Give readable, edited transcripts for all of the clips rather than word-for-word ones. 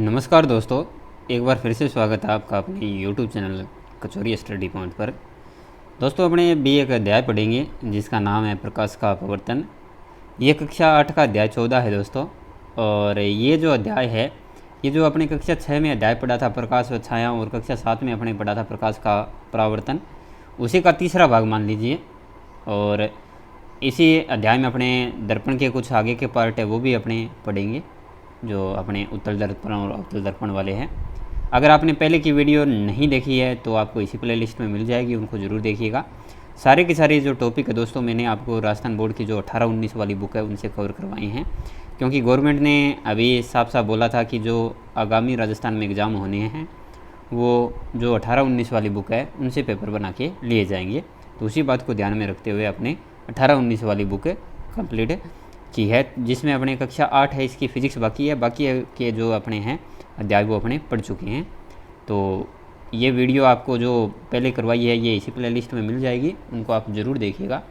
नमस्कार दोस्तों, एक बार फिर से स्वागत है आपका अपने यूट्यूब चैनल कचौरी स्टडी पॉइंट पर। दोस्तों, अपने भी एक अध्याय पढ़ेंगे जिसका नाम है प्रकाश का अपवर्तन। ये कक्षा 8 का अध्याय 14 है दोस्तों। और ये जो अध्याय है, ये जो अपने कक्षा 6 में अध्याय पढ़ा था प्रकाश व छाया, और कक्षा 7 में अपने पढ़ा था प्रकाश का परावर्तन, उसी का तीसरा भाग मान लीजिए। और इसी अध्याय में अपने दर्पण के कुछ आगे के पार्ट है वो भी अपने पढ़ेंगे, जो अपने उत्तल दर्पण और अवतल दर्पण वाले हैं। अगर आपने पहले की वीडियो नहीं देखी है तो आपको इसी प्लेलिस्ट में मिल जाएगी, उनको ज़रूर देखिएगा। सारे के सारे जो टॉपिक है दोस्तों, मैंने आपको राजस्थान बोर्ड की जो 18-19 वाली बुक है उनसे कवर करवाई हैं, क्योंकि गवर्नमेंट ने अभी साफ साफ बोला था कि जो आगामी राजस्थान में एग्ज़ाम होने हैं वो जो 18-19 वाली बुक है उनसे पेपर बना के लिए जाएंगे। तो उसी बात को ध्यान में रखते हुए अपने 18-19 वाली बुक कंप्लीट की है, जिसमें अपने कक्षा 8 है, इसकी फ़िज़िक्स बाकी है। बाकी के जो अपने हैं अध्याय वो अपने पढ़ चुके हैं। तो ये वीडियो आपको जो पहले करवाई है ये इसी प्लेलिस्ट में मिल जाएगी, उनको आप ज़रूर देखिएगा।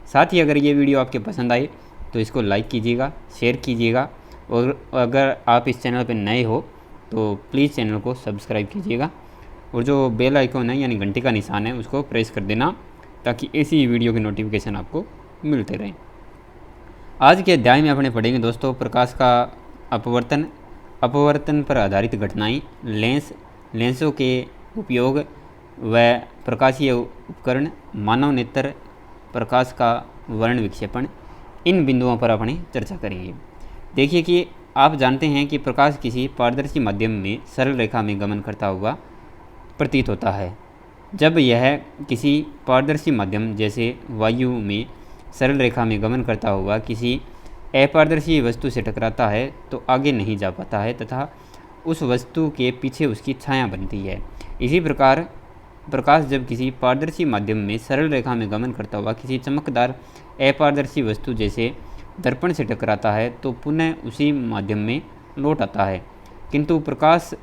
साथ ही अगर ये वीडियो आपके पसंद आए तो इसको लाइक कीजिएगा, शेयर कीजिएगा, और अगर आप इस चैनल पर नए हो तो प्लीज़ चैनल को सब्सक्राइब कीजिएगा, और जो बेल आइकॉन है यानी घंटी का निशान है उसको प्रेस कर देना, ताकि ऐसी वीडियो के नोटिफिकेशन आपको मिलते रहें। आज के अध्याय में अपने पढ़ेंगे दोस्तों प्रकाश का अपवर्तन, अपवर्तन पर आधारित घटनाएं, लेंसों के उपयोग व प्रकाशीय उपकरण, मानव नेत्र, प्रकाश का वर्ण विक्षेपण, इन बिंदुओं पर अपने चर्चा करेंगे। देखिए कि आप जानते हैं कि प्रकाश किसी पारदर्शी माध्यम में सरल रेखा में गमन करता हुआ प्रतीत होता है। जब यह किसी पारदर्शी माध्यम जैसे वायु में सरल रेखा में गमन करता हुआ किसी अपारदर्शी वस्तु से टकराता है तो आगे नहीं जा पाता है तथा उस वस्तु के पीछे उसकी छाया बनती है। इसी प्रकार प्रकाश जब किसी पारदर्शी माध्यम में सरल रेखा में गमन करता हुआ किसी चमकदार अपारदर्शी वस्तु जैसे दर्पण से टकराता है तो पुनः उसी माध्यम में लौट आता है। किंतु प्रकाश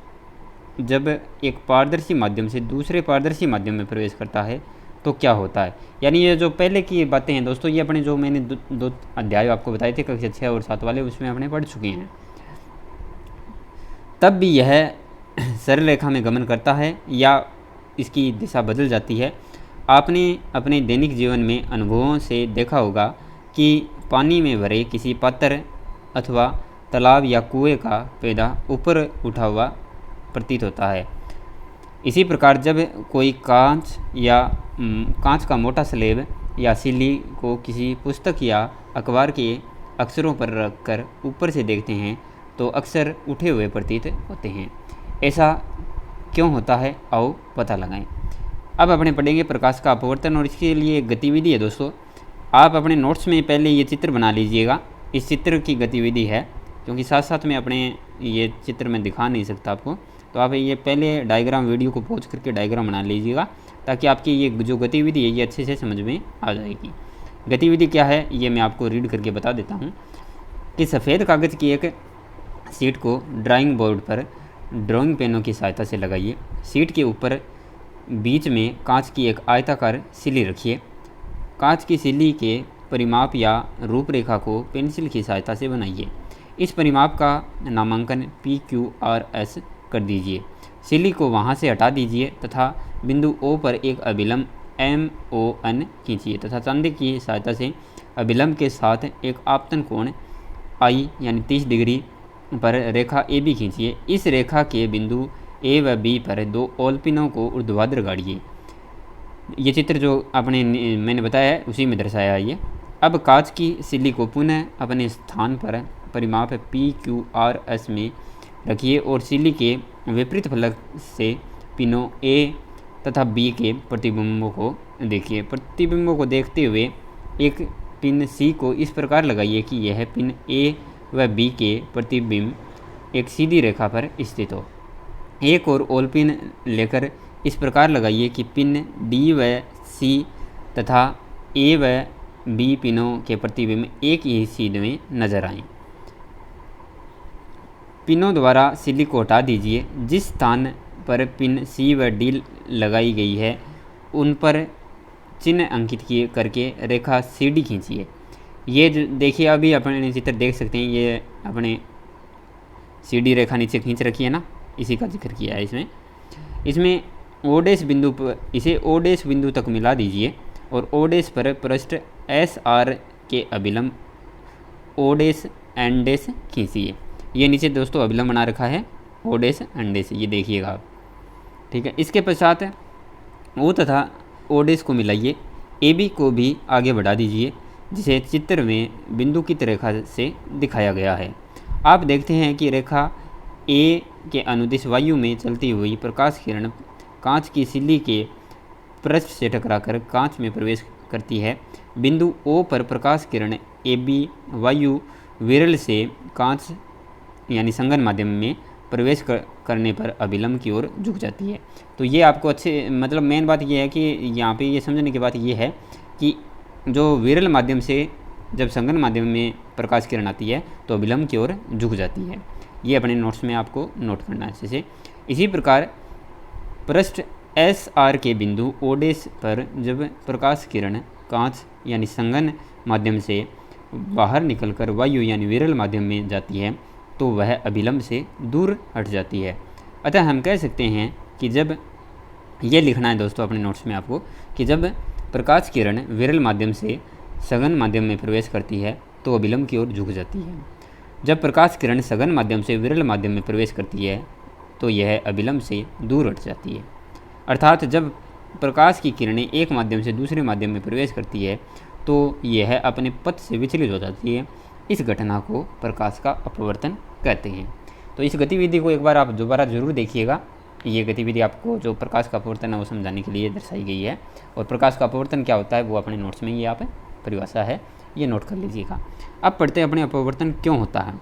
जब एक पारदर्शी माध्यम से दूसरे पारदर्शी माध्यम में प्रवेश करता है तो क्या होता है। यानी ये जो पहले की बातें हैं दोस्तों, ये अपने जो मैंने दो अध्याय आपको बताए थे कक्षा 6 और 7 वाले, उसमें अपने पढ़ चुके हैं। तब भी यह सरल रेखा में गमन करता है या इसकी दिशा बदल जाती है। आपने अपने दैनिक जीवन में अनुभवों से देखा होगा कि पानी में भरे किसी पात्र अथवा तालाब या कुएं का पैदा ऊपर उठा हुआ प्रतीत होता है। इसी प्रकार जब कोई कांच का मोटा स्लेब या सिल्ली को किसी पुस्तक या अखबार के अक्षरों पर रखकर ऊपर से देखते हैं तो अक्षर उठे हुए प्रतीत होते हैं। ऐसा क्यों होता है, आओ पता लगाएं। अब अपने पढ़ेंगे प्रकाश का अपवर्तन, और इसके लिए गतिविधि है दोस्तों। आप अपने नोट्स में पहले ये चित्र बना लीजिएगा। इस चित्र की गतिविधि है, क्योंकि साथ साथ में अपने ये चित्र मैं दिखा नहीं सकता आपको, तो आप ये पहले डायग्राम वीडियो को पॉज करके डायग्राम बना लीजिएगा, ताकि आपकी ये जो गतिविधि है ये अच्छे से समझ में आ जाएगी। गतिविधि क्या है ये मैं आपको रीड करके बता देता हूँ कि सफ़ेद कागज़ की एक शीट को ड्राइंग बोर्ड पर ड्राइंग पेनों की सहायता से लगाइए। शीट के ऊपर बीच में कांच की एक आयताकार सिल्ली रखिए। कांच की सिल्ली के परिमाप या रूपरेखा को पेंसिल की सहायता से बनाइए। इस परिमाप का नामांकन PQRS कर दीजिए। सिल्ली को वहां से हटा दीजिए तथा बिंदु O पर एक अभिलंब MON खींचिए तथा चांदी की सहायता से अभिलंब के साथ एक आपतन कोण I यानी 30 डिग्री पर रेखा AB खींचिए। इस रेखा के बिंदु A व B पर दो ओलपिनों को ऊर्ध्वाधर गाड़िए। ये चित्र जो मैंने बताया है उसी में दर्शाया है ये। अब कांच की सिल्ली को पुनः अपने स्थान पर परिमाप PQRS में रखिए और सिल्ली के विपरीत फलक से पिनों A तथा B के प्रतिबिंबों को देखिए। प्रतिबिंबों को देखते हुए एक पिन C को इस प्रकार लगाइए कि यह पिन A व B के प्रतिबिंब एक सीधी रेखा पर स्थित हो। एक और ओल पिन लेकर इस प्रकार लगाइए कि पिन D व C तथा A व B पिनों के प्रतिबिंब एक ही सीध में नजर आएं। पिनों द्वारा सिल्ली को हटा दीजिए। जिस स्थान पर पिन C व D लगाई गई है उन पर चिन्ह अंकित किए करके रेखा CD खींचिए। ये देखिए, अभी अपने चित्र देख सकते हैं, ये अपने CD रेखा नीचे खींच रखी है ना, इसी का जिक्र किया है इसमें O डैश बिंदु पर इसे O डैश बिंदु तक मिला दीजिए और O डैश पर पृष्ठ SR के अभिलंब O डैश N डैश खींचिए। ये नीचे दोस्तों अभिलंब बना रखा है O डैश N डैश, ये देखिएगा आप, ठीक है। इसके पश्चात O तथा O डैश को मिलाइए, AB को भी आगे बढ़ा दीजिए, जिसे चित्र में बिंदुकित रेखा से दिखाया गया है। आप देखते हैं कि रेखा A के अनुदिश वायु में चलती हुई प्रकाश किरण कांच की सिल्ली के पृष्ठ से टकराकर कांच में प्रवेश करती है। बिंदु O पर प्रकाश किरण AB वायु विरल से कांच यानी संघन माध्यम में प्रवेश करने पर अभिलंब की ओर झुक जाती है। तो ये आपको अच्छे मतलब मेन बात ये है कि यहाँ पे ये समझने की बात ये है कि जो विरल माध्यम से जब संघन माध्यम में प्रकाश किरण आती है तो अभिलंब की ओर झुक जाती है। ये अपने नोट्स में आपको नोट करना है अच्छे से। इसी प्रकार पृष्ठ SR के बिंदु O डैश पर जब प्रकाश किरण कांच यानी संघन माध्यम से बाहर निकलकर वायु यानी विरल माध्यम में जाती है तो वह अभिलंब से दूर हट जाती है। अतः हम कह सकते हैं कि जब ये लिखना है दोस्तों अपने नोट्स में आपको कि जब प्रकाश किरण विरल माध्यम से सघन माध्यम में प्रवेश करती है तो अभिलंब की ओर झुक जाती है। जब प्रकाश किरण सघन माध्यम से विरल माध्यम में प्रवेश करती है तो यह अभिलंब से दूर हट जाती है। अर्थात जब प्रकाश की किरणें एक माध्यम से दूसरे माध्यम में प्रवेश करती है तो यह अपने पथ से विचलित हो जाती है। इस घटना को प्रकाश का अपवर्तन कहते हैं। तो इस गतिविधि को एक बार आप दोबारा जरूर देखिएगा। ये गतिविधि आपको जो प्रकाश का अपवर्तन है वो समझाने के लिए दर्शाई गई है, और प्रकाश का अपवर्तन क्या होता है वो अपने नोट्स में ये आप परिभाषा है, ये नोट कर लीजिएगा। अब पढ़ते हैं अपने अपवर्तन क्यों होता है।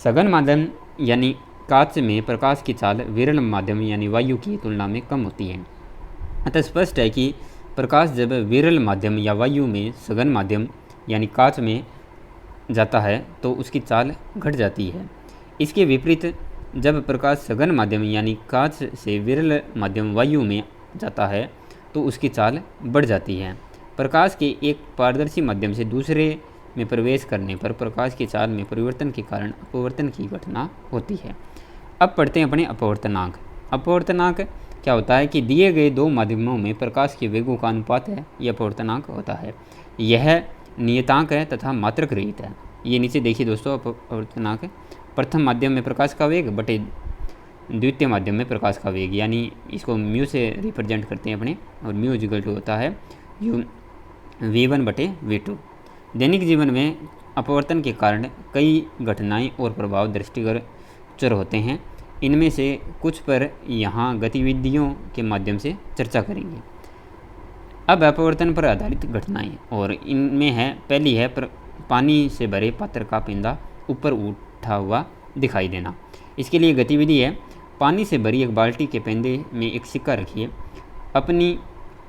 सघन माध्यम यानी कांच में प्रकाश की चाल विरल माध्यम यानी वायु की तुलना में कम होती है। अतः स्पष्ट है कि प्रकाश जब विरल माध्यम या वायु में सघन माध्यम यानी कांच में जाता है तो उसकी चाल घट जाती है। इसके विपरीत जब प्रकाश सघन माध्यम यानी कांच से विरल माध्यम वायु में जाता है तो उसकी चाल बढ़ जाती है। प्रकाश के एक पारदर्शी माध्यम से दूसरे में प्रवेश करने पर प्रकाश की चाल में परिवर्तन के कारण अपवर्तन की घटना होती है। अब पढ़ते हैं अपने अपवर्तनांक। अपवर्तनांक क्या होता है कि दिए गए दो माध्यमों में प्रकाश के वेगों का अनुपात है, यह अपवर्तनांक होता है। यह नियतांक है तथा मात्रक रहित है। ये नीचे देखिए दोस्तों अपवर्तनांक, प्रथम माध्यम में प्रकाश का वेग बटे द्वितीय माध्यम में प्रकाश का वेग, यानी इसको म्यू से रिप्रेजेंट करते हैं अपने, और म्यू इक्वल टू होता है यू V1 बटे V2। दैनिक जीवन में अपवर्तन के कारण कई घटनाएं और प्रभाव दृष्टिगोचर होते हैं। इनमें से कुछ पर यहाँ गतिविधियों के माध्यम से चर्चा करेंगे। अब अपवर्तन पर आधारित घटनाएं, और इनमें है पहली है पानी से भरे पात्र का पेंदा ऊपर उठा हुआ दिखाई देना। इसके लिए गतिविधि है, पानी से भरी एक बाल्टी के पेंदे में एक सिक्का रखिए। अपनी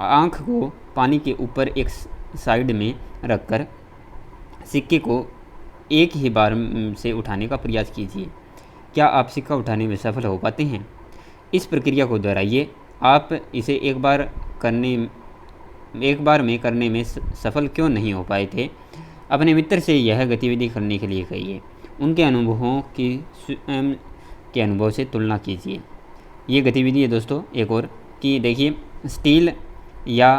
आँख को पानी के ऊपर एक साइड में रखकर सिक्के को एक ही बार से उठाने का प्रयास कीजिए। क्या आप सिक्का उठाने में सफल हो पाते हैं? इस प्रक्रिया को दोहराइए। आप इसे एक बार में करने में सफल क्यों नहीं हो पाए थे? अपने मित्र से यह गतिविधि करने के लिए कहिए। उनके अनुभवों की स्वयं के अनुभव से तुलना कीजिए। ये गतिविधि है दोस्तों एक और कि देखिए, स्टील या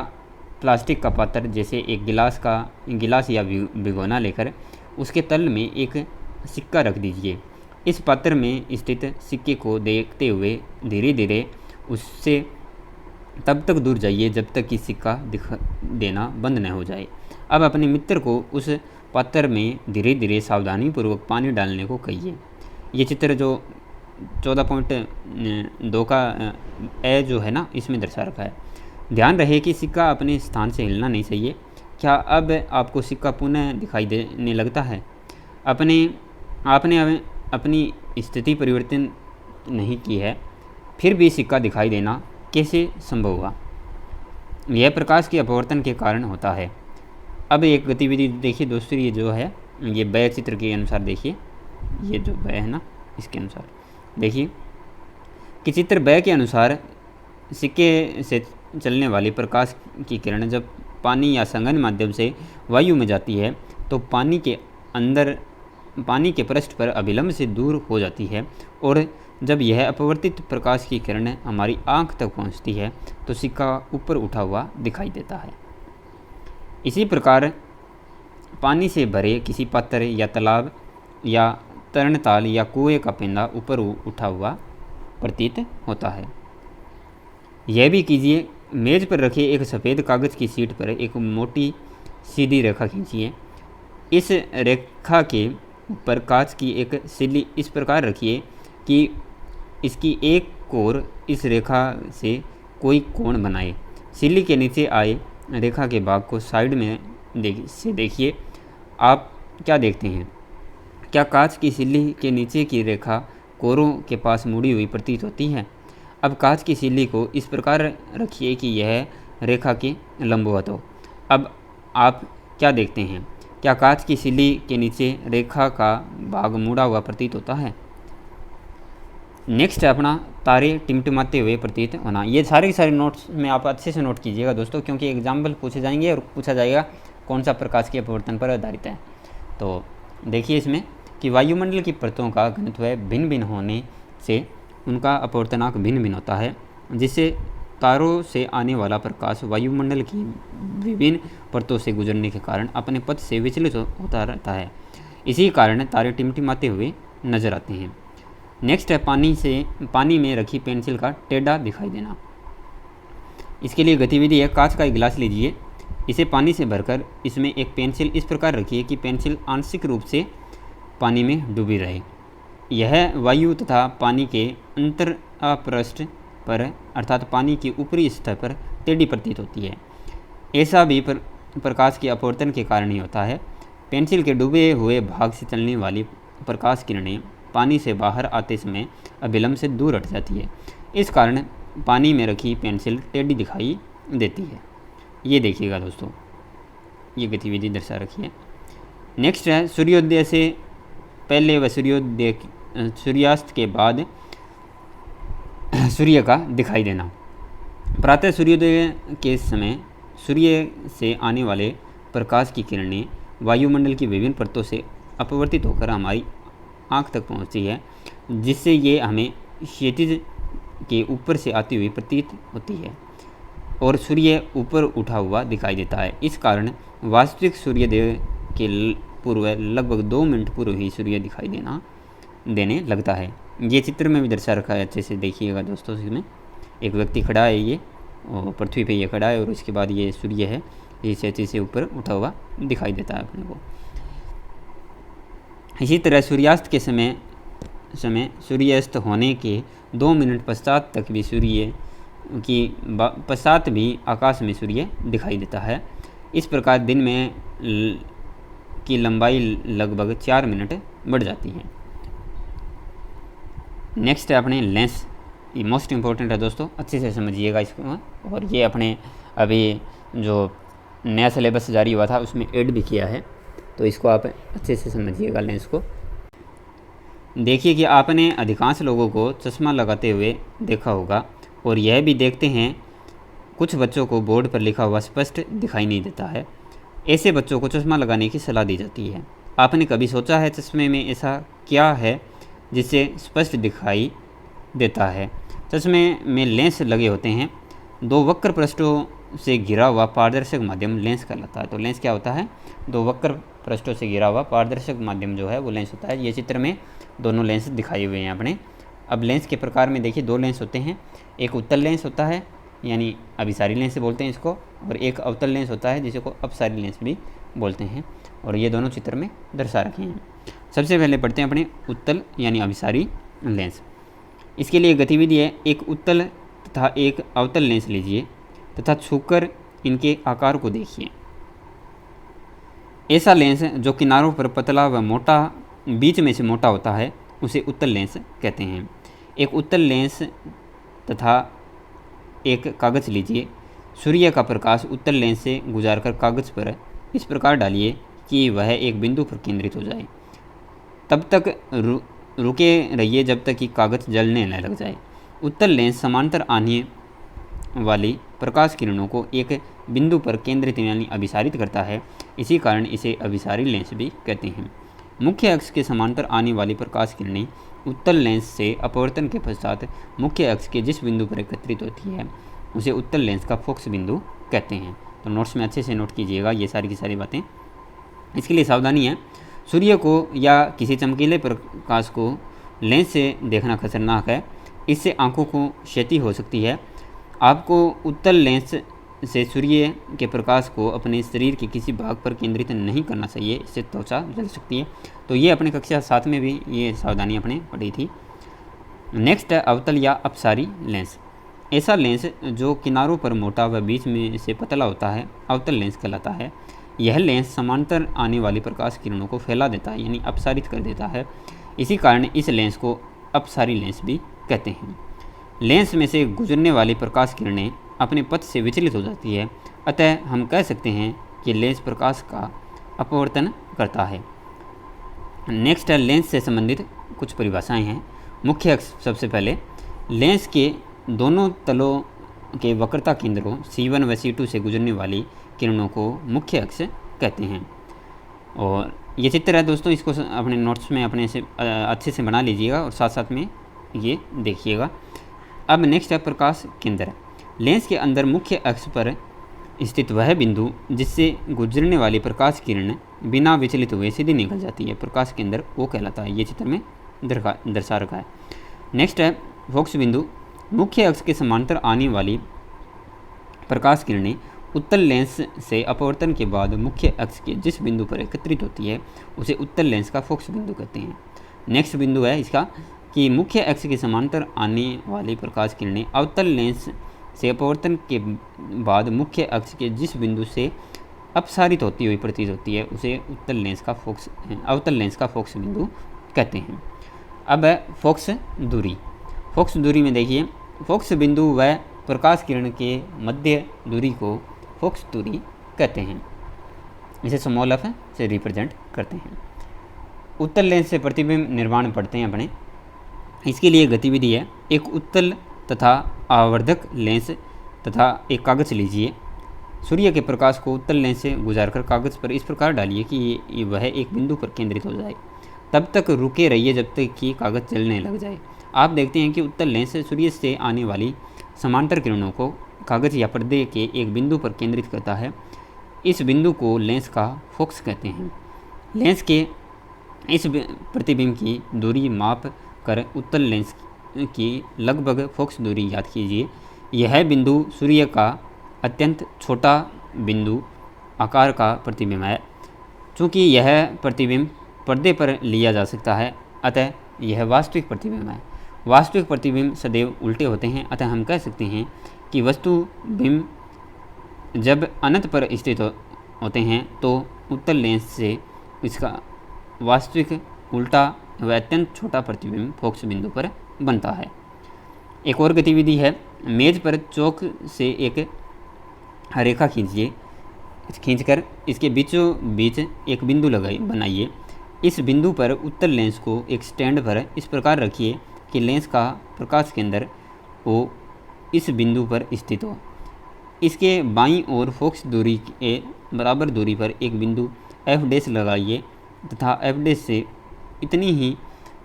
प्लास्टिक का पात्र जैसे एक गिलास या भिगोना लेकर उसके तल में एक सिक्का रख दीजिए। इस पात्र में स्थित सिक्के को देखते हुए धीरे धीरे उससे तब तक दूर जाइए जब तक कि सिक्का दिखा देना बंद न हो जाए। अब अपने मित्र को उस पात्र में धीरे धीरे सावधानीपूर्वक पानी डालने को कहिए। ये चित्र जो 14.2 का ए जो है ना, इसमें दर्शा रखा है। ध्यान रहे कि सिक्का अपने स्थान से हिलना नहीं चाहिए। क्या अब आपको सिक्का पुनः दिखाई देने लगता है? आपने अपनी स्थिति परिवर्तन नहीं की है, फिर भी सिक्का दिखाई देना कैसे संभव हुआ? यह प्रकाश के अपवर्तन के कारण होता है। अब एक गतिविधि देखिए दोस्तों, ये जो है ये बैय चित्र के अनुसार देखिए, ये जो बैय है ना इसके अनुसार देखिए कि चित्र बैय के अनुसार सिक्के से चलने वाली प्रकाश की किरण जब पानी या संघन माध्यम से वायु में जाती है तो पानी के अंदर पानी के पृष्ठ पर अविलंब से दूर हो जाती है और जब यह अपवर्तित प्रकाश की किरण हमारी आँख तक पहुँचती है तो सिक्का ऊपर उठा हुआ दिखाई देता है। इसी प्रकार पानी से भरे किसी पात्र या तालाब या तरणताल या कुएं का पेंदा ऊपर उठा हुआ प्रतीत होता है। यह भी कीजिए, मेज पर रखे एक सफ़ेद कागज़ की शीट पर एक मोटी सीधी रेखा खींचिए। इस रेखा के ऊपर कांच की एक सिल्ली इस प्रकार रखिए कि इसकी एक कोर इस रेखा से कोई कोण बनाए। सिल्ली के नीचे आए रेखा के भाग को साइड में देखिए। आप क्या देखते हैं? क्या कांच की सिल्ली के नीचे की रेखा कोरों के पास मुड़ी हुई प्रतीत होती है? अब कांच की सिल्ली को इस प्रकार रखिए कि यह रेखा के लंबवत हो। अब आप क्या देखते हैं? क्या कांच की सिल्ली के नीचे रेखा का भाग मुड़ा हुआ प्रतीत होता है? नेक्स्ट है अपना तारे टिमटिमाते हुए प्रतीत होना। ये सारे के सारे नोट्स में आप अच्छे से नोट कीजिएगा दोस्तों, क्योंकि एग्जाम्पल पूछे जाएंगे और पूछा जाएगा कौन सा प्रकाश के अपवर्तन पर आधारित है। तो देखिए इसमें कि वायुमंडल की परतों का घनत्व भिन्न भिन्न होने से उनका अपवर्तनांक भिन्न भिन्न होता है, जिससे तारों से आने वाला प्रकाश वायुमंडल की विभिन्न परतों से गुजरने के कारण अपने पथ से विचलित होता रहता है। इसी कारण तारे टिमटिमाते हुए नजर आते हैं। नेक्स्ट है पानी में रखी पेंसिल का टेढ़ा दिखाई देना। इसके लिए गतिविधि है, कांच का एक गिलास लीजिए, इसे पानी से भरकर इसमें एक पेंसिल इस प्रकार रखिए कि पेंसिल आंशिक रूप से पानी में डूबी रहे। यह वायु तथा पानी के अंतरापृष्ठ पर अर्थात पानी की ऊपरी सतह पर टेढ़ी प्रतीत होती है। ऐसा भी प्रकाश के अपवर्तन के कारण ही होता है। पेंसिल के डूबे हुए भाग से चलने वाली प्रकाश किरणें पानी से बाहर आते समय अविलंब से दूर हट जाती है। इस कारण पानी में रखी पेंसिल टेढ़ी दिखाई देती है। ये देखिएगा दोस्तों, ये गतिविधि दर्शा रखी है। नेक्स्ट है सूर्योदय से पहले व सूर्यास्त के बाद सूर्य का दिखाई देना। प्रातः सूर्योदय के समय सूर्य से आने वाले प्रकाश की किरणें वायुमंडल की विभिन्न परतों से अपवर्तित होकर हमारी आँख तक पहुँचती है, जिससे ये हमें क्षितिज के ऊपर से आती हुई प्रतीत होती है और सूर्य ऊपर उठा हुआ दिखाई देता है। इस कारण वास्तविक सूर्योदय के पूर्व लगभग 2 मिनट पूर्व ही सूर्य दिखाई देने लगता है। ये चित्र में भी दर्शा रखा है, अच्छे से देखिएगा दोस्तों। इसमें एक व्यक्ति खड़ा है, ये और पृथ्वी पे ये खड़ा है और उसके बाद ये सूर्य है, ये क्षितिज से ऊपर उठा हुआ दिखाई देता है अपने को। इसी तरह सूर्यास्त के समय सूर्यास्त होने के 2 मिनट पश्चात तक भी सूर्य की पश्चात भी आकाश में सूर्य दिखाई देता है। इस प्रकार दिन में की लंबाई लगभग 4 मिनट बढ़ जाती है। नेक्स्ट है अपने लेंस। ये मोस्ट इम्पोर्टेंट है दोस्तों, अच्छे से समझिएगा इसको। और ये अपने अभी जो नया सिलेबस जारी हुआ था उसमें ऐड भी किया है, तो इसको आप अच्छे से समझिएगा लेंस को। देखिए कि आपने अधिकांश लोगों को चश्मा लगाते हुए देखा होगा और यह भी देखते हैं कुछ बच्चों को बोर्ड पर लिखा हुआ स्पष्ट दिखाई नहीं देता है। ऐसे बच्चों को चश्मा लगाने की सलाह दी जाती है। आपने कभी सोचा है चश्मे में ऐसा क्या है जिससे स्पष्ट दिखाई देता है? चश्मे में लेंस लगे होते हैं। 2 वक्र पृष्ठों से घिरा हुआ पारदर्शक माध्यम लेंस कहलाता है। तो लेंस क्या होता है? 2 वक्र पृष्ठों से घिरा हुआ पारदर्शक माध्यम जो है वो लेंस होता है। ये चित्र में दोनों लेंस दिखाए हुए हैं अपने। अब लेंस के प्रकार में देखिए 2 लेंस होते हैं। एक उत्तल लेंस होता है, यानी अभिसारी लेंस बोलते हैं इसको, और एक अवतल लेंस होता है जिसे को अपसारी लेंस भी बोलते हैं। और ये दोनों चित्र में दर्शा रखे हैं। सबसे पहले पढ़ते हैं अपने उत्तल यानी अभिसारी लेंस। इसके लिए गतिविधि है, एक उत्तल तथा एक अवतल लेंस लीजिए तथा छूकर इनके आकार को देखिए। ऐसा लेंस जो किनारों पर पतला व मोटा बीच में से मोटा होता है उसे उत्तल लेंस कहते हैं। एक उत्तल लेंस तथा एक कागज़ लीजिए। सूर्य का प्रकाश उत्तल लेंस से गुजारकर कागज़ पर इस प्रकार डालिए कि वह एक बिंदु पर केंद्रित हो जाए। तब तक रुके रहिए जब तक कि कागज़ जलने न लग जाए। उत्तल लेंस समांतर आने वाली प्रकाश किरणों को एक बिंदु पर केंद्रित यानी अभिसारित करता है। इसी कारण इसे अभिसारी लेंस भी कहते हैं। मुख्य अक्ष के समांतर आने वाली प्रकाश किरणें उत्तल लेंस से अपवर्तन के पश्चात मुख्य अक्ष के जिस बिंदु पर एकत्रित होती है उसे उत्तल लेंस का फोकस बिंदु कहते हैं। तो नोट्स में अच्छे से नोट कीजिएगा ये सारी की सारी बातें। इसके लिए सावधानी है, सूर्य को या किसी चमकीले प्रकाश को लेंस से देखना खतरनाक है, इससे आंखों को क्षति हो सकती है। आपको उत्तल लेंस से सूर्य के प्रकाश को अपने शरीर के किसी भाग पर केंद्रित नहीं करना चाहिए, इससे त्वचा जल सकती है। तो ये अपने कक्षा 7 में भी ये सावधानी अपने पढ़ी थी। नेक्स्ट है अवतल या अपसारी लेंस। ऐसा लेंस जो किनारों पर मोटा व बीच में से पतला होता है अवतल लेंस कहलाता है। यह लेंस समांतर आने वाली प्रकाश किरणों को फैला देता है, यानी अपसारित कर देता है। इसी कारण इस लेंस को अपसारी लेंस भी कहते हैं। लेंस में से गुजरने वाली प्रकाश किरणें अपने पथ से विचलित हो जाती है, अतः हम कह सकते हैं कि लेंस प्रकाश का अपवर्तन करता है। नेक्स्ट है लेंस से संबंधित कुछ परिभाषाएं हैं। मुख्य अक्ष सबसे पहले, लेंस के दोनों तलों के वक्रता केंद्रों C1 व C2 से गुजरने वाली किरणों को मुख्य अक्ष कहते हैं। और ये चित्र है दोस्तों, इसको अपने नोट्स में अपने से अच्छे से बना लीजिएगा और साथ साथ में ये देखिएगा। अब नेक्स्ट है प्रकाश केंद्र। लेंस के अंदर मुख्य अक्ष पर स्थित वह बिंदु जिससे गुजरने वाली प्रकाश किरण बिना विचलित हुए सीधी निकल जाती है, प्रकाश केंद्र वो कहलाता है। ये चित्र में दर्शा रखा है। नेक्स्ट है फोकस बिंदु। मुख्य अक्ष के समांतर आने वाली प्रकाश किरणें उत्तल लेंस से अपवर्तन के बाद मुख्य अक्ष के जिस बिंदु पर एकत्रित होती है उसे उत्तल लेंस का फोकस बिंदु कहते हैं। नेक्स्ट बिंदु है इसका कि मुख्य अक्ष के समांतर आने वाली प्रकाश किरणें अवतल लेंस से अपवर्तन के बाद मुख्य अक्ष के जिस बिंदु से अपसारित होती हुई प्रतीत होती है उसे अवतल लेंस का फोकस बिंदु कहते हैं। अब है फोकस दूरी। फोकस दूरी में देखिए, फोकस बिंदु व प्रकाश किरण के मध्य दूरी को फोकस दूरी कहते हैं। इसे स्मॉल f से रिप्रेजेंट करते हैं। उत्तल लेंस से प्रतिबिंब निर्माण पढ़ते हैं अपने। इसके लिए गतिविधि है, एक उत्तल तथा आवर्धक लेंस तथा एक कागज़ लीजिए। सूर्य के प्रकाश को उत्तल लेंस से गुजारकर कागज़ पर इस प्रकार डालिए कि वह एक बिंदु पर केंद्रित हो जाए। तब तक रुके रहिए जब तक कि कागज़ जलने लग जाए। आप देखते हैं कि उत्तल लेंस सूर्य से आने वाली समांतर किरणों को कागज़ या पर्दे के एक बिंदु पर केंद्रित करता है। इस बिंदु को लेंस का फोकस कहते हैं। लेंस के इस प्रतिबिंब की दूरी माप कर उत्तल लेंस की लगभग फोकस दूरी याद कीजिए। यह बिंदु सूर्य का अत्यंत छोटा बिंदु आकार का प्रतिबिंब है। चूँकि यह प्रतिबिंब पर्दे पर लिया जा सकता है, अतः यह वास्तविक प्रतिबिंब है। वास्तविक प्रतिबिंब सदैव उल्टे होते हैं, अतः हम कह सकते हैं कि वस्तु बिंब जब अनंत पर स्थित होते हैं तो उत्तल लेंस से इसका वास्तविक उल्टा व अत्यंत छोटा प्रतिबिंब फोकस बिंदु पर बनता है। एक और गतिविधि है, मेज पर चौक से एक रेखा खींचकर इसके बीचों बीच एक बिंदु बनाइए। इस बिंदु पर उत्तल लेंस को एक स्टैंड पर इस प्रकार रखिए कि लेंस का प्रकाश केंद्र वो इस बिंदु पर स्थित हो। इसके बाईं ओर फोकस दूरी के बराबर दूरी पर एक बिंदु f' लगाइए तथा f' से इतनी ही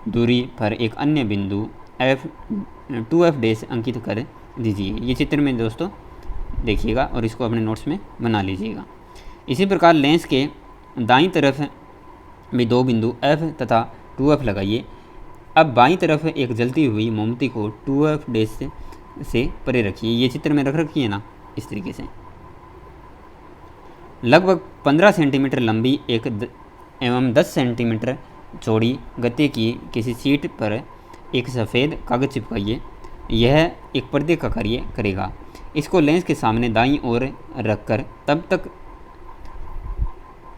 दूरी पर एक अन्य बिंदु 2f' अंकित कर दीजिए। ये चित्र में दोस्तों देखिएगा और इसको अपने नोट्स में बना लीजिएगा। इसी प्रकार लेंस के दाईं तरफ में दो बिंदु f तथा 2f लगाइए। अब बाईं तरफ एक जलती हुई मोमबत्ती को 2f' से परे रखिए। ये चित्र में रख रखिए ना, इस तरीके से। लगभग 15 सेंटीमीटर लंबी एवं 10 सेंटीमीटर चौड़ी गत्ते की किसी शीट पर एक सफ़ेद कागज़ चिपकाइए। यह एक पर्दे का कार्य करेगा। इसको लेंस के सामने दाईं ओर रखकर तब तक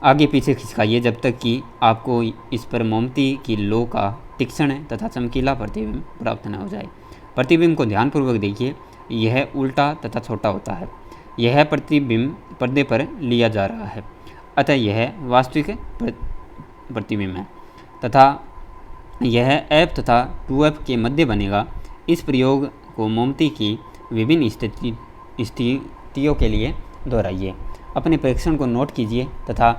आगे पीछे खिसकाइए जब तक कि आपको इस पर मोमबत्ती की लो का तीक्ष्ण तथा चमकीला प्रतिबिंब प्राप्त न हो जाए। प्रतिबिंब को ध्यानपूर्वक देखिए, यह उल्टा तथा छोटा होता है। यह प्रतिबिंब पर्दे पर लिया जा रहा है, अतः यह वास्तविक प्रतिबिंब है तथा यह f तथा 2f के मध्य बनेगा। इस प्रयोग को मोमबत्ती की विभिन्न स्थितियों के लिए दोहराइए। अपने परीक्षण को नोट कीजिए तथा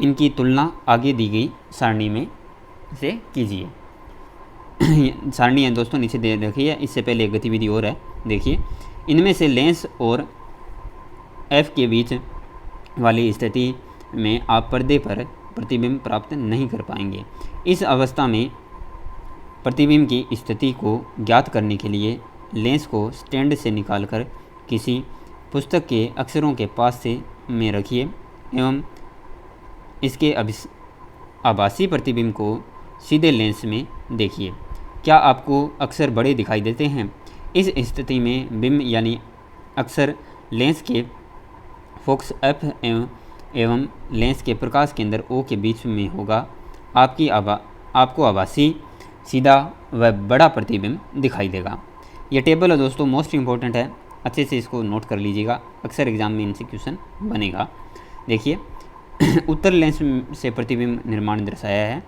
इनकी तुलना आगे दी गई सारणी में से कीजिए। सारणी है दोस्तों, नीचे दे रखी है। इससे पहले एक गतिविधि और है, देखिए। इनमें से लेंस और एफ के बीच वाली स्थिति में आप पर्दे पर प्रतिबिंब प्राप्त नहीं कर पाएंगे। इस अवस्था में प्रतिबिंब की स्थिति को ज्ञात करने के लिए लेंस को स्टैंड से निकालकर किसी पुस्तक के अक्षरों के पास से में रखिए एवं इसके आभासी प्रतिबिंब को सीधे लेंस में देखिए। क्या आपको अक्षर बड़े दिखाई देते हैं? इस स्थिति में बिंब यानी अक्षर लेंस के फोकस एफ एवं लेंस के प्रकाश केंद्र ओ के बीच में होगा। आपको आभासी सीधा व बड़ा प्रतिबिंब दिखाई देगा। यह टेबल है दोस्तों, मोस्ट इम्पोर्टेंट है, अच्छे से इसको नोट कर लीजिएगा, अक्सर एग्जाम में इनसे क्वेश्चन बनेगा। देखिए उत्तर लेंस से प्रतिबिंब निर्माण दर्शाया है।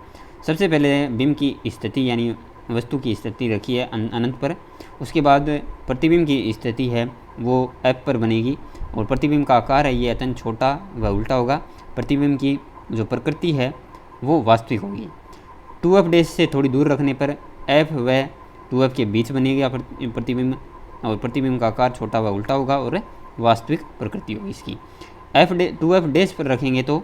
सबसे पहले बिंब की स्थिति यानी वस्तु की स्थिति रखी है अनंत पर। उसके बाद प्रतिबिंब की स्थिति है वो एफ पर बनेगी और प्रतिबिंब का आकार है ये अत्यंत छोटा व उल्टा होगा। प्रतिबिंब की जो प्रकृति है वो वास्तविक होगी। 2f डैश से थोड़ी दूर रखने पर f व 2f के बीच बनेगा प्रतिबिंब और प्रतिबिंब का आकार छोटा व उल्टा होगा और वास्तविक प्रकृति होगी इसकी। 2f डैश पर रखेंगे तो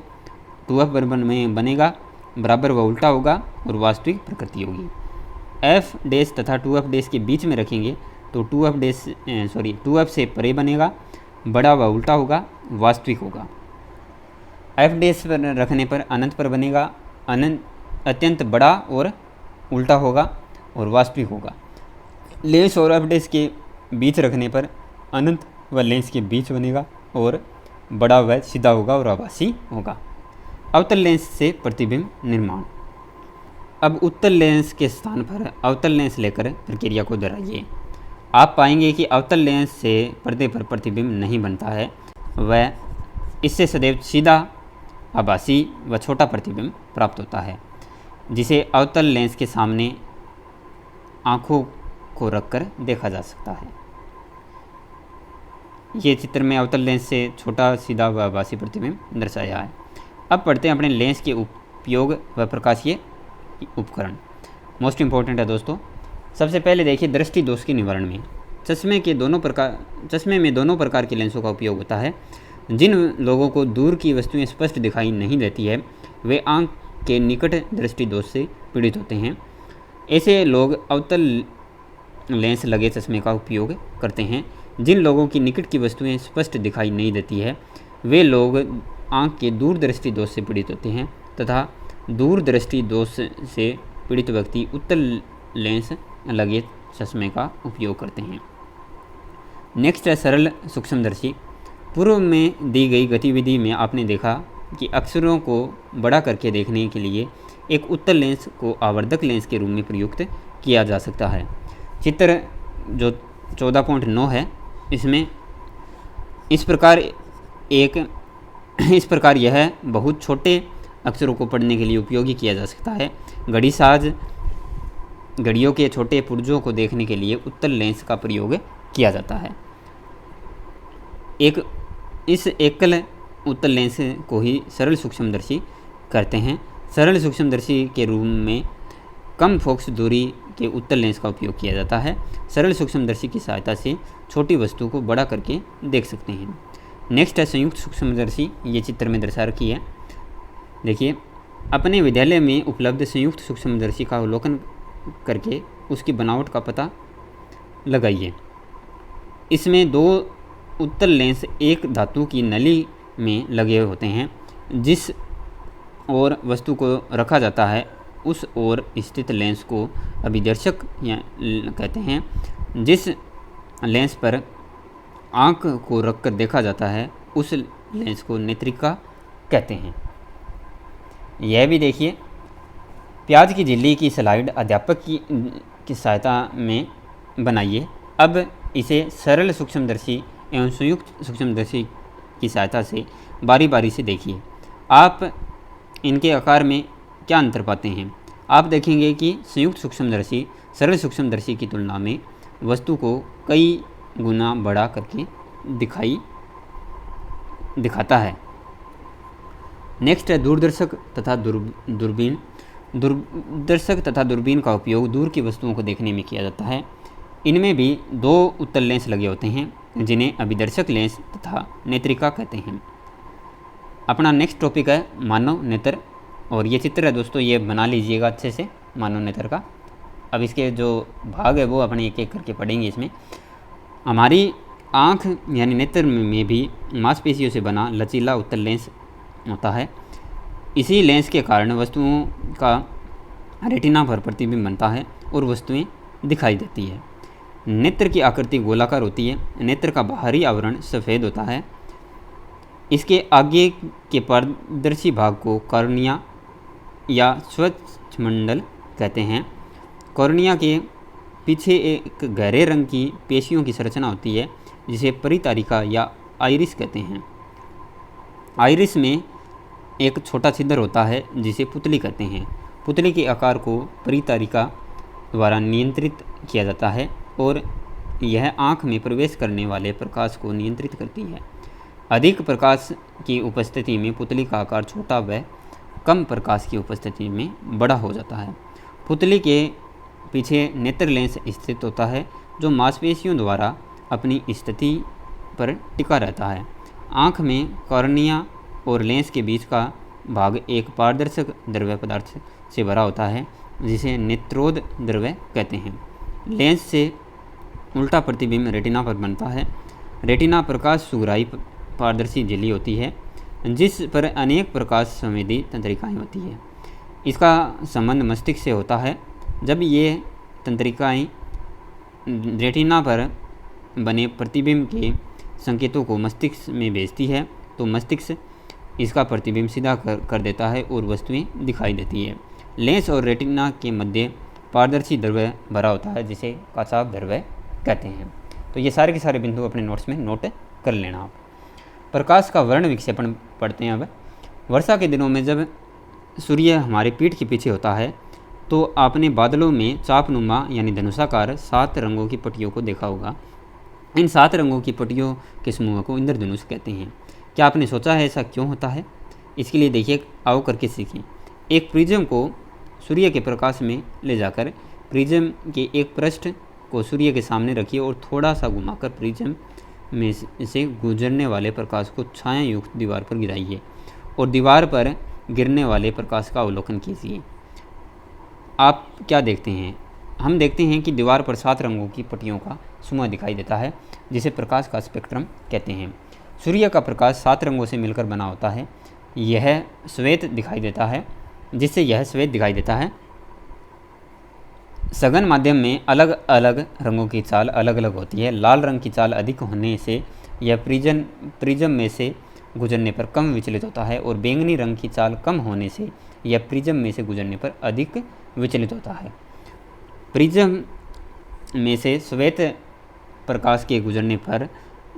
2f बराबर में बनेगा बराबर व उल्टा होगा और वास्तविक प्रकृति होगी। f डैश तथा 2f डैश के बीच में रखेंगे तो 2f से परे बनेगा, बड़ा व उल्टा होगा, वास्तविक होगा। f डैश पर रखने पर अनंत पर बनेगा, अत्यंत बड़ा और उल्टा होगा और वास्तविक होगा। लेंस और एफ डैश के बीच रखने पर अनंत व लेंस के बीच बनेगा और बड़ा व सीधा होगा और आभासी होगा। अवतल लेंस से प्रतिबिंब निर्माण। अब उत्तल लेंस के स्थान पर अवतल लेंस लेकर प्रक्रिया को दोहराइए। आप पाएंगे कि अवतल लेंस से पर्दे पर प्रतिबिंब नहीं बनता है, वह इससे सदैव सीधा आभासी व छोटा प्रतिबिंब प्राप्त होता है, जिसे अवतल लेंस के सामने आँखों को रखकर देखा जा सकता है। ये चित्र में अवतल लेंस से छोटा सीधा व आभासी प्रतिबिंब दर्शाया है। अब पढ़ते हैं अपने लेंस के उपयोग व प्रकाशीय उपकरण। मोस्ट इम्पोर्टेंट है दोस्तों। सबसे पहले देखिए दृष्टि दोष के निवारण में चश्मे में दोनों प्रकार के लेंसों का उपयोग होता है। जिन लोगों को दूर की वस्तुएं स्पष्ट दिखाई नहीं देती है वे आँख के निकट दृष्टि दोष से पीड़ित होते हैं। ऐसे लोग अवतल लेंस लगे चश्मे का उपयोग करते हैं। जिन लोगों की निकट की वस्तुएं स्पष्ट दिखाई नहीं देती है वे लोग आँख के दूरदृष्टि दोष से पीड़ित होते हैं तथा दूरदृष्टि दोष से पीड़ित व्यक्ति उत्तल लेंस लगे चश्मे का उपयोग करते हैं। नेक्स्ट है सरल सूक्ष्मदर्शी। पूर्व में दी गई गतिविधि में आपने देखा कि अक्षरों को बड़ा करके देखने के लिए एक उत्तल लेंस को आवर्धक लेंस के रूप में प्रयुक्त किया जा सकता है। चित्र जो 14.9 है इसमें इस प्रकार यह बहुत छोटे अक्षरों को पढ़ने के लिए उपयोगी किया जा सकता है। घड़ियों के छोटे पुर्जों को देखने के लिए उत्तल लेंस का प्रयोग किया जाता है। इस एकल उत्तल लेंस को ही सरल सूक्ष्मदर्शी करते हैं। सरल सूक्ष्मदर्शी के रूप में कम फोकस दूरी के उत्तल लेंस का उपयोग किया जाता है। सरल सूक्ष्मदर्शी की सहायता से छोटी वस्तु को बड़ा करके देख सकते हैं। नेक्स्ट है संयुक्त सूक्ष्मदर्शी। ये चित्र में दर्शा रखी है। देखिए अपने विद्यालय में उपलब्ध संयुक्त सूक्ष्मदर्शी का अवलोकन करके उसकी बनावट का पता लगाइए। इसमें दो उत्तल लेंस एक धातु की नली में लगे होते हैं। जिस ओर वस्तु को रखा जाता है उस ओर स्थित लेंस को अभिदर्शक कहते हैं। जिस लेंस पर आँख को रखकर देखा जाता है उस लेंस को नेत्रिका कहते हैं। यह भी देखिए प्याज की झिल्ली की स्लाइड अध्यापक की सहायता में बनाइए। अब इसे सरल सूक्ष्मदर्शी एवं संयुक्त सूक्ष्मदर्शी की सहायता से बारी बारी से देखिए। आप इनके आकार में क्या अंतर पाते हैं? आप देखेंगे कि संयुक्त सूक्ष्मदर्शी सरल सूक्ष्मदर्शी की तुलना में वस्तु को कई गुना बड़ा करके दिखाता है। नेक्स्ट है दूरदर्शक तथा दूरबीन। दूरदर्शक तथा दूरबीन का उपयोग दूर की वस्तुओं को देखने में किया जाता है। इनमें भी दो उत्तल लेंस लगे होते हैं जिन्हें अभिदर्शक लेंस तथा नेत्रिका कहते हैं। अपना नेक्स्ट टॉपिक है मानव नेत्र, और ये चित्र है दोस्तों, ये बना लीजिएगा अच्छे से मानव नेत्र का। अब इसके जो भाग है वो अपने एक एक करके पढ़ेंगे। इसमें हमारी आँख यानी नेत्र में भी मांसपेशियों से बना लचीला उत्तल लेंस होता है। इसी लेंस के कारण वस्तुओं का रेटिना पर प्रतिबिंब बनता है और वस्तुएं दिखाई देती है। नेत्र की आकृति गोलाकार होती है। नेत्र का बाहरी आवरण सफ़ेद होता है। इसके आगे के पारदर्शी भाग को कॉर्निया या श्वैष्मंडल कहते हैं। कॉर्निया के पीछे एक गहरे रंग की पेशियों की संरचना होती है जिसे परितारिका या आइरिस कहते हैं। आइरिस में एक छोटा छिद्र होता है जिसे पुतली कहते हैं। पुतली के आकार को परितारिका द्वारा नियंत्रित किया जाता है और यह आँख में प्रवेश करने वाले प्रकाश को नियंत्रित करती है। अधिक प्रकाश की उपस्थिति में पुतली का आकार छोटा व कम प्रकाश की उपस्थिति में बड़ा हो जाता है। पुतली के पीछे नेत्र लेंस स्थित होता है जो मांसपेशियों द्वारा अपनी स्थिति पर टिका रहता है। आँख में कॉर्निया और लेंस के बीच का भाग एक पारदर्शक द्रव्य पदार्थ से भरा होता है जिसे नेत्रोद द्रव्य कहते हैं। लेंस से उल्टा प्रतिबिंब रेटिना पर बनता है। रेटिना प्रकाश सुगराई पारदर्शी झिल्ली होती है जिस पर अनेक प्रकाश संवेदी तंत्रिकाएँ होती है। इसका संबंध मस्तिष्क से होता है। जब ये तंत्रिकाएँ रेटिना पर बने प्रतिबिंब के संकेतों को मस्तिष्क में भेजती है तो मस्तिष्क इसका प्रतिबिंब सीधा कर देता है और वस्तुएं दिखाई देती है। लेंस और रेटिना के मध्य पारदर्शी द्रव्य भरा होता है जिसे काचाभ द्रव्य कहते हैं। तो ये सारे के सारे बिंदु अपने नोट्स में नोट कर लेना आप। प्रकाश का वर्ण विक्षेपण पढ़ते हैं अब। वर्षा के दिनों में जब सूर्य हमारे पीठ के पीछे होता है तो आपने बादलों में चापनुमा यानी धनुषाकार 7 रंगों की पट्टियों को देखा होगा। इन 7 रंगों की पट्टियों के समूह को इंद्रधनुष कहते हैं। क्या आपने सोचा है ऐसा क्यों होता है? इसके लिए देखिए, आओ करके सीखें। एक प्रिज्म को सूर्य के प्रकाश में ले जाकर प्रिज्म के एक पृष्ठ को सूर्य के सामने रखिए और थोड़ा सा घुमाकर प्रिज्म में से गुजरने वाले प्रकाश को छाया युक्त दीवार पर गिराइए और दीवार पर गिरने वाले प्रकाश का अवलोकन कीजिए। आप क्या देखते हैं? हम देखते हैं कि दीवार पर 7 रंगों की पट्टियों का समूह दिखाई देता है जिसे प्रकाश का स्पेक्ट्रम कहते हैं। सूर्य का प्रकाश 7 रंगों से मिलकर बना होता है। यह श्वेत दिखाई देता है सघन माध्यम में अलग अलग रंगों की चाल अलग अलग होती है। लाल रंग की चाल अधिक होने से यह प्रिज्म में से गुजरने पर कम विचलित होता है और बैंगनी रंग की चाल कम होने से यह प्रिज्म में से गुजरने पर अधिक विचलित होता है। प्रिज्म में से श्वेत प्रकाश के गुजरने पर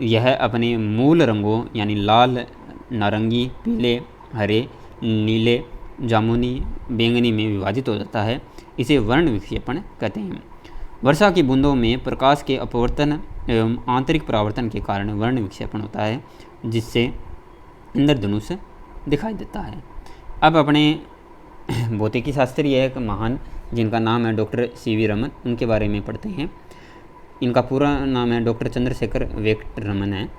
यह अपने मूल रंगों यानी लाल, नारंगी, पीले, हरे, नीले, जामुनी, बैंगनी में विभाजित हो जाता है। इसे वर्ण विक्षेपण कहते हैं। वर्षा की बूंदों में प्रकाश के अपवर्तन एवं आंतरिक परावर्तन के कारण वर्ण विक्षेपण होता है जिससे इंद्रधनुष दिखाई देता है। अब अपने भौतिकी शास्त्री एक महान जिनका नाम है डॉक्टर सी.वी. रमन, उनके बारे में पढ़ते हैं। इनका पूरा नाम है डॉक्टर चंद्रशेखर वेंकट रमन है।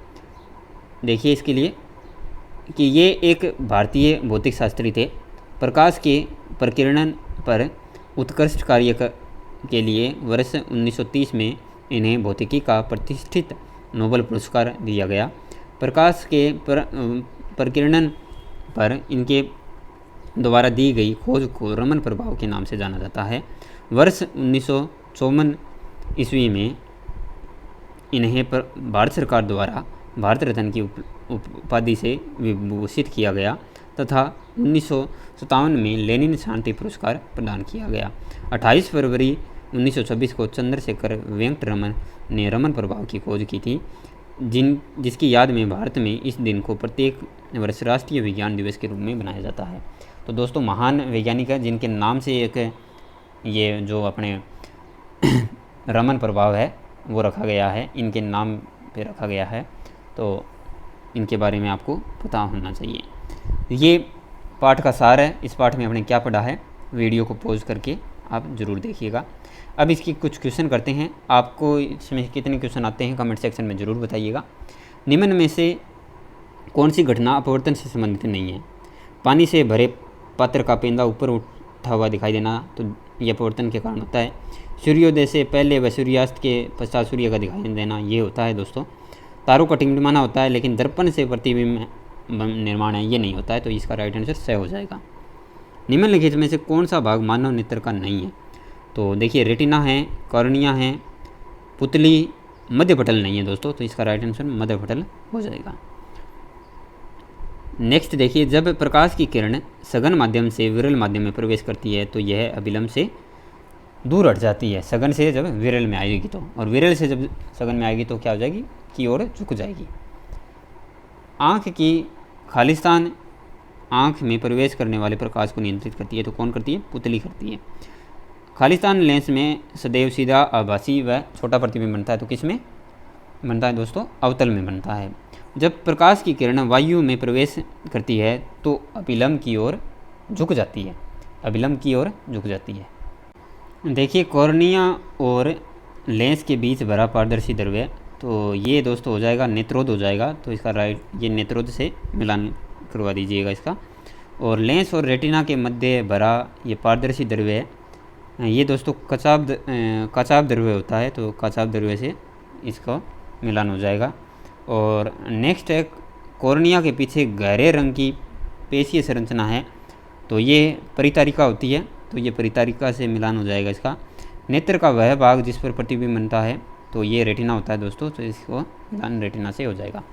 देखिए इसके लिए कि ये एक भारतीय भौतिक शास्त्री थे। प्रकाश के प्रकीर्णन पर उत्कृष्ट कार्य के लिए वर्ष 1930 में इन्हें भौतिकी का प्रतिष्ठित नोबेल पुरस्कार दिया गया। प्रकाश के प्रकीर्णन पर इनके द्वारा दी गई खोज को रमन प्रभाव के नाम से जाना जाता है। वर्ष 1954 ईस्वी में इन्हें भारत सरकार द्वारा भारत रत्न की उपाधि से विभूषित किया गया तथा 1957 में लेनिन शांति पुरस्कार प्रदान किया गया। 28 फरवरी 1926 को चंद्रशेखर वेंकट रमन ने रमन प्रभाव की खोज की थी, जिसकी याद में भारत में इस दिन को प्रत्येक वर्ष राष्ट्रीय विज्ञान दिवस के रूप में बनाया जाता है। तो दोस्तों, महान वैज्ञानिक है जिनके नाम से एक ये जो अपने रमन प्रभाव है वो रखा गया है, इनके नाम पे रखा गया है। तो इनके बारे में आपको पता होना चाहिए। ये पाठ का सार है। इस पाठ में हमने क्या पढ़ा है, वीडियो को पॉज करके आप ज़रूर देखिएगा। अब इसकी कुछ क्वेश्चन करते हैं। आपको इसमें कितने क्वेश्चन आते हैं कमेंट सेक्शन में ज़रूर बताइएगा। निम्न में से कौन सी घटना अपवर्तन से संबंधित नहीं है? पानी से भरे पात्र का पेंदा ऊपर उठा हुआ दिखाई देना, तो यह अपवर्तन के कारण होता है। सूर्योदय से पहले व सूर्यास्त के पश्चात सूर्य का दिखाई देना, ये होता है दोस्तों। तारों का टिमटिमाना होता है, लेकिन दर्पण से प्रतिबिंब निर्माण है, ये नहीं होता है। तो इसका राइट आंसर स हो जाएगा। निम्नलिखित में से कौन सा भाग मानव नेत्र का नहीं है? तो देखिए, रेटिना है, कॉर्निया है, पुतली, मध्य पटल नहीं है दोस्तों। तो इसका राइट आंसर मध्य पटल हो जाएगा। नेक्स्ट देखिए, जब प्रकाश की किरण सघन माध्यम से विरल माध्यम में प्रवेश करती है तो यह अभिलंब से दूर हट जाती है। सघन से जब विरल में आएगी तो, और विरल से जब सघन में आएगी तो क्या हो जाएगी, की ओर झुक जाएगी। आँख की खालिस्तान आँख में प्रवेश करने वाले प्रकाश को नियंत्रित करती है, तो कौन करती है? पुतली करती है। खालिस्तान लेंस में सदैव सीधा, आभासी व छोटा प्रतिबिंब बनता है, तो किस में बनता है दोस्तों? अवतल में बनता है। जब प्रकाश की किरण वायु में प्रवेश करती है तो अभिलंब की ओर झुक जाती है, अभिलंब की ओर झुक जाती है। देखिए, कॉर्निया और लेंस के बीच भरा पारदर्शी द्रव्य, तो ये दोस्तों हो जाएगा नेत्रोद हो जाएगा। तो इसका राइट, ये नेत्रोद से मिलान करवा दीजिएगा इसका। और लेंस और रेटिना के मध्य भरा ये पारदर्शी द्रव्य है, ये दोस्तों कचाब द्रव्य होता है, तो कचाब द्रव्य से इसका मिलान हो जाएगा। और नेक्स्ट है, कॉर्निया के पीछे गहरे रंग की पेशीय संरचना है, तो ये परितारिका होती है, तो ये परितारिका से मिलान हो जाएगा इसका। नेत्र का वह भाग जिस पर प्रतिबिंब बनता है, तो ये रेटिना होता है दोस्तों, तो इसको मिलान रेटिना से हो जाएगा।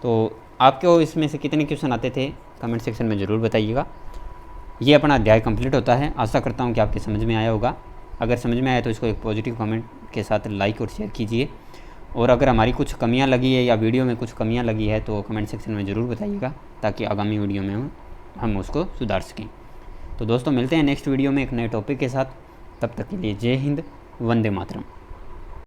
तो आपको इसमें से कितने क्वेश्चन आते थे कमेंट सेक्शन में ज़रूर बताइएगा। ये अपना अध्याय कंप्लीट होता है। आशा करता हूँ कि आपके समझ में आया होगा। अगर समझ में आया तो इसको एक पॉजिटिव कमेंट के साथ लाइक और शेयर कीजिए। और अगर हमारी कुछ कमियां लगी है या वीडियो में कुछ कमियां लगी है तो कमेंट सेक्शन में ज़रूर बताइएगा, ताकि आगामी वीडियो में हम उसको सुधार सकें। तो दोस्तों, मिलते हैं नेक्स्ट वीडियो में एक नए टॉपिक के साथ। तब तक के लिए जय हिंद, वंदे मातरम।